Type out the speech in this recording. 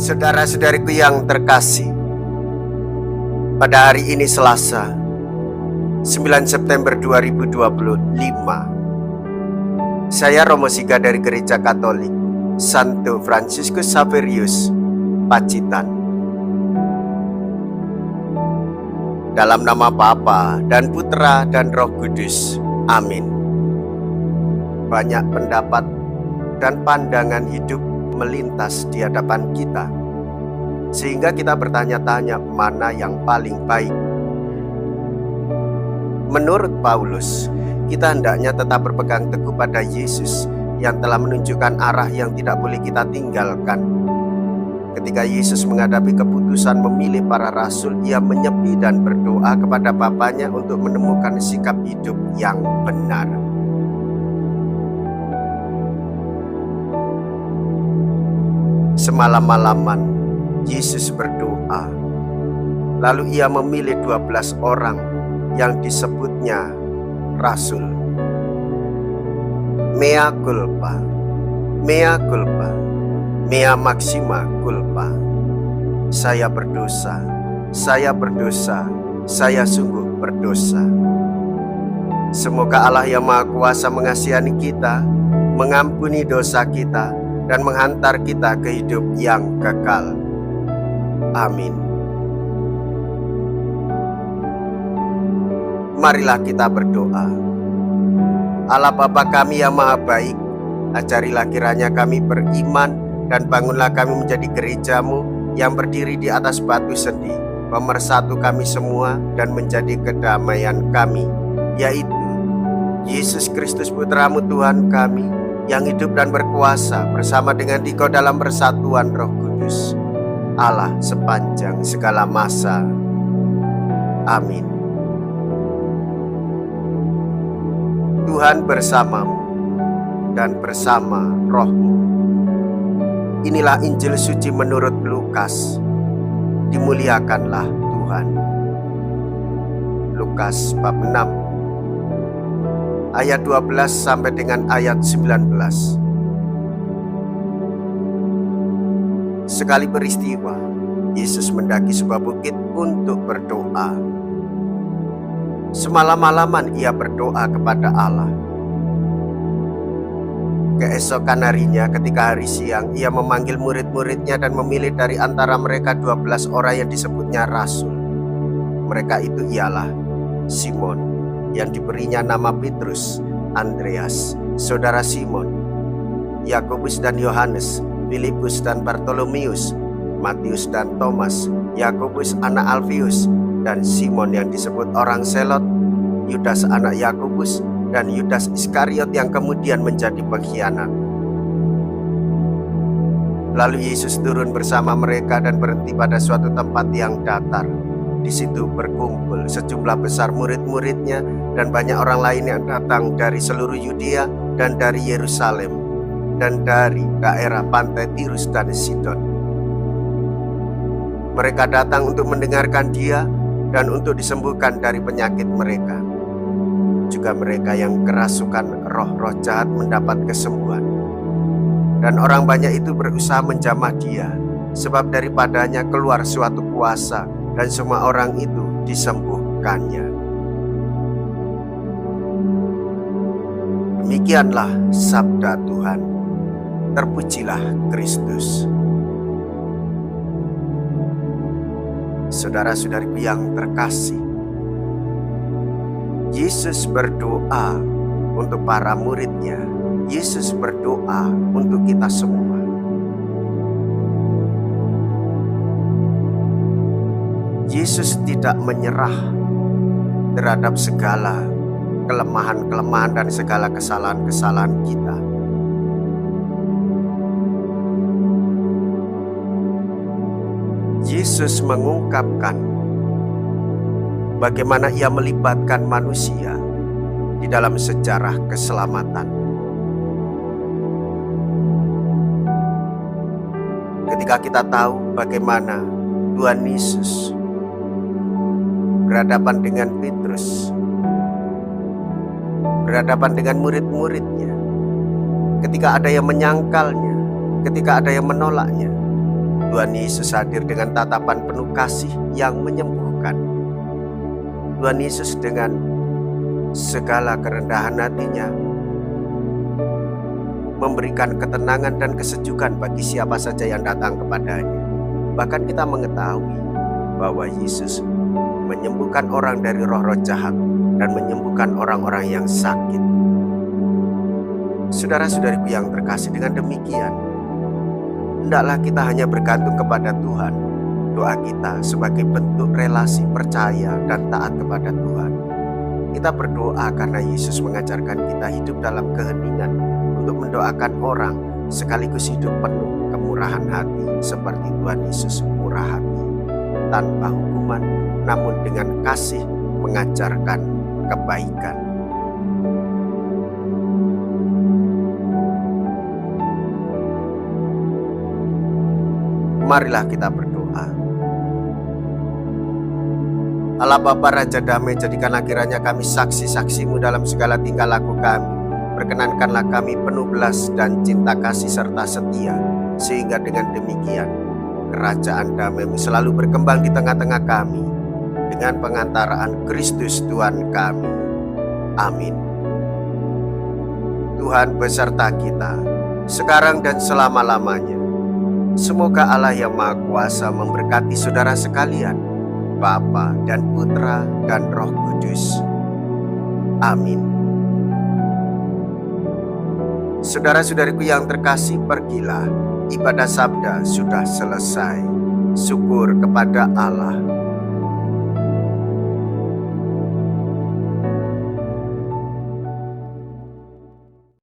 Saudara-saudariku yang terkasih, pada hari ini Selasa 9 September 2025, saya Romo Siga dari Gereja Katolik Santo Fransiskus Xaverius, Pacitan. Dalam nama Bapa dan Putra dan Roh Kudus, amin. Banyak pendapat dan pandangan hidup melintas di hadapan kita, sehingga kita bertanya-tanya mana yang paling baik. Menurut Paulus, kita hendaknya tetap berpegang teguh pada Yesus yang telah menunjukkan arah yang tidak boleh kita tinggalkan. Ketika Yesus menghadapi keputusan memilih para rasul, ia menyepi dan berdoa kepada Bapanya untuk menemukan sikap hidup yang benar. Semalam-malaman Yesus berdoa, lalu ia memilih 12 orang yang disebutnya rasul. Mea culpa, mea culpa, mea maxima culpa. Saya berdosa, saya berdosa, saya sungguh berdosa. Semoga Allah yang Maha Kuasa mengasihani kita, mengampuni dosa kita, dan menghantar kita ke hidup yang kekal. Amin. Marilah kita berdoa. Allah Bapa kami yang Maha Baik, ajarilah kiranya kami beriman dan bangunlah kami menjadi gereja-Mu yang berdiri di atas batu sendi, pemersatu kami semua dan menjadi kedamaian kami, yaitu Yesus Kristus Putra-Mu Tuhan kami, yang hidup dan berkuasa bersama dengan Dikau dalam persatuan Roh Kudus, Allah sepanjang segala masa. Amin. Tuhan bersamamu dan bersama rohmu. Inilah Injil suci menurut Lukas. Dimuliakanlah Tuhan. Lukas bab 6 ayat 12 sampai dengan ayat 19. Sekali peristiwa, Yesus mendaki sebuah bukit untuk berdoa. Semalam-malaman ia berdoa kepada Allah. Keesokan harinya ketika hari siang, ia memanggil murid-muridnya dan memilih dari antara mereka 12 orang yang disebutnya rasul. Mereka itu ialah Simon, yang diberinya nama Petrus, Andreas, saudara Simon, Yakobus dan Yohanes, Filipus dan Bartolomeus, Matius dan Thomas, Yakobus anak Alfius, dan Simon yang disebut orang Selot, Yudas anak Yakobus, dan Yudas Iskariot yang kemudian menjadi pengkhianat. Lalu Yesus turun bersama mereka dan berhenti pada suatu tempat yang datar. Di situ berkumpul sejumlah besar murid-muridnya dan banyak orang lain yang datang dari seluruh Yudea dan dari Yerusalem dan dari daerah pantai Tirus dan Sidon. Mereka datang untuk mendengarkan Dia dan untuk disembuhkan dari penyakit mereka. Juga mereka yang kerasukan roh-roh jahat mendapat kesembuhan. Dan orang banyak itu berusaha menjamah Dia, sebab daripadanya keluar suatu kuasa, dan semua orang itu disembuhkannya. Demikianlah sabda Tuhan. Terpujilah Kristus. Saudara-saudariku yang terkasih, Yesus berdoa untuk para muridnya. Yesus berdoa untuk kita semua. Yesus tidak menyerah terhadap segala kelemahan-kelemahan dan segala kesalahan-kesalahan kita. Yesus mengungkapkan bagaimana Ia melibatkan manusia di dalam sejarah keselamatan. Ketika kita tahu bagaimana Tuhan Yesus berhadapan dengan Petrus, berhadapan dengan murid-muridnya, ketika ada yang menyangkalnya, ketika ada yang menolaknya, Tuhan Yesus hadir dengan tatapan penuh kasih yang menyembuhkan. Tuhan Yesus dengan segala kerendahan hatinya memberikan ketenangan dan kesejukan bagi siapa saja yang datang kepadanya. Bahkan kita mengetahui bahwa Yesus menyembuhkan orang dari roh-roh jahat dan menyembuhkan orang-orang yang sakit. Saudara-saudariku yang terkasih, dengan demikian hendaklah kita hanya bergantung kepada Tuhan. Doa kita sebagai bentuk relasi percaya dan taat kepada Tuhan. Kita berdoa karena Yesus mengajarkan kita hidup dalam keheningan untuk mendoakan orang, sekaligus hidup penuh kemurahan hati seperti Tuhan Yesus murah hati, tanpa hukuman namun dengan kasih mengajarkan kebaikan. Marilah kita berdoa. Allah Bapa Raja Damai, jadikanlah kiranya kami saksi-saksi-Mu dalam segala tingkah laku kami. Perkenankanlah kami penuh belas dan cinta kasih serta setia, sehingga dengan demikian kerajaan damai-Mu selalu berkembang di tengah-tengah kami, dengan pengantaraan Kristus Tuhan kami. Amin. Tuhan beserta kita, sekarang dan selama-lamanya. Semoga Allah yang Maha Kuasa memberkati saudara sekalian, Bapa dan Putra dan Roh Kudus. Amin. Saudara-saudariku yang terkasih, pergilah. Ibadah sabda sudah selesai. Syukur kepada Allah.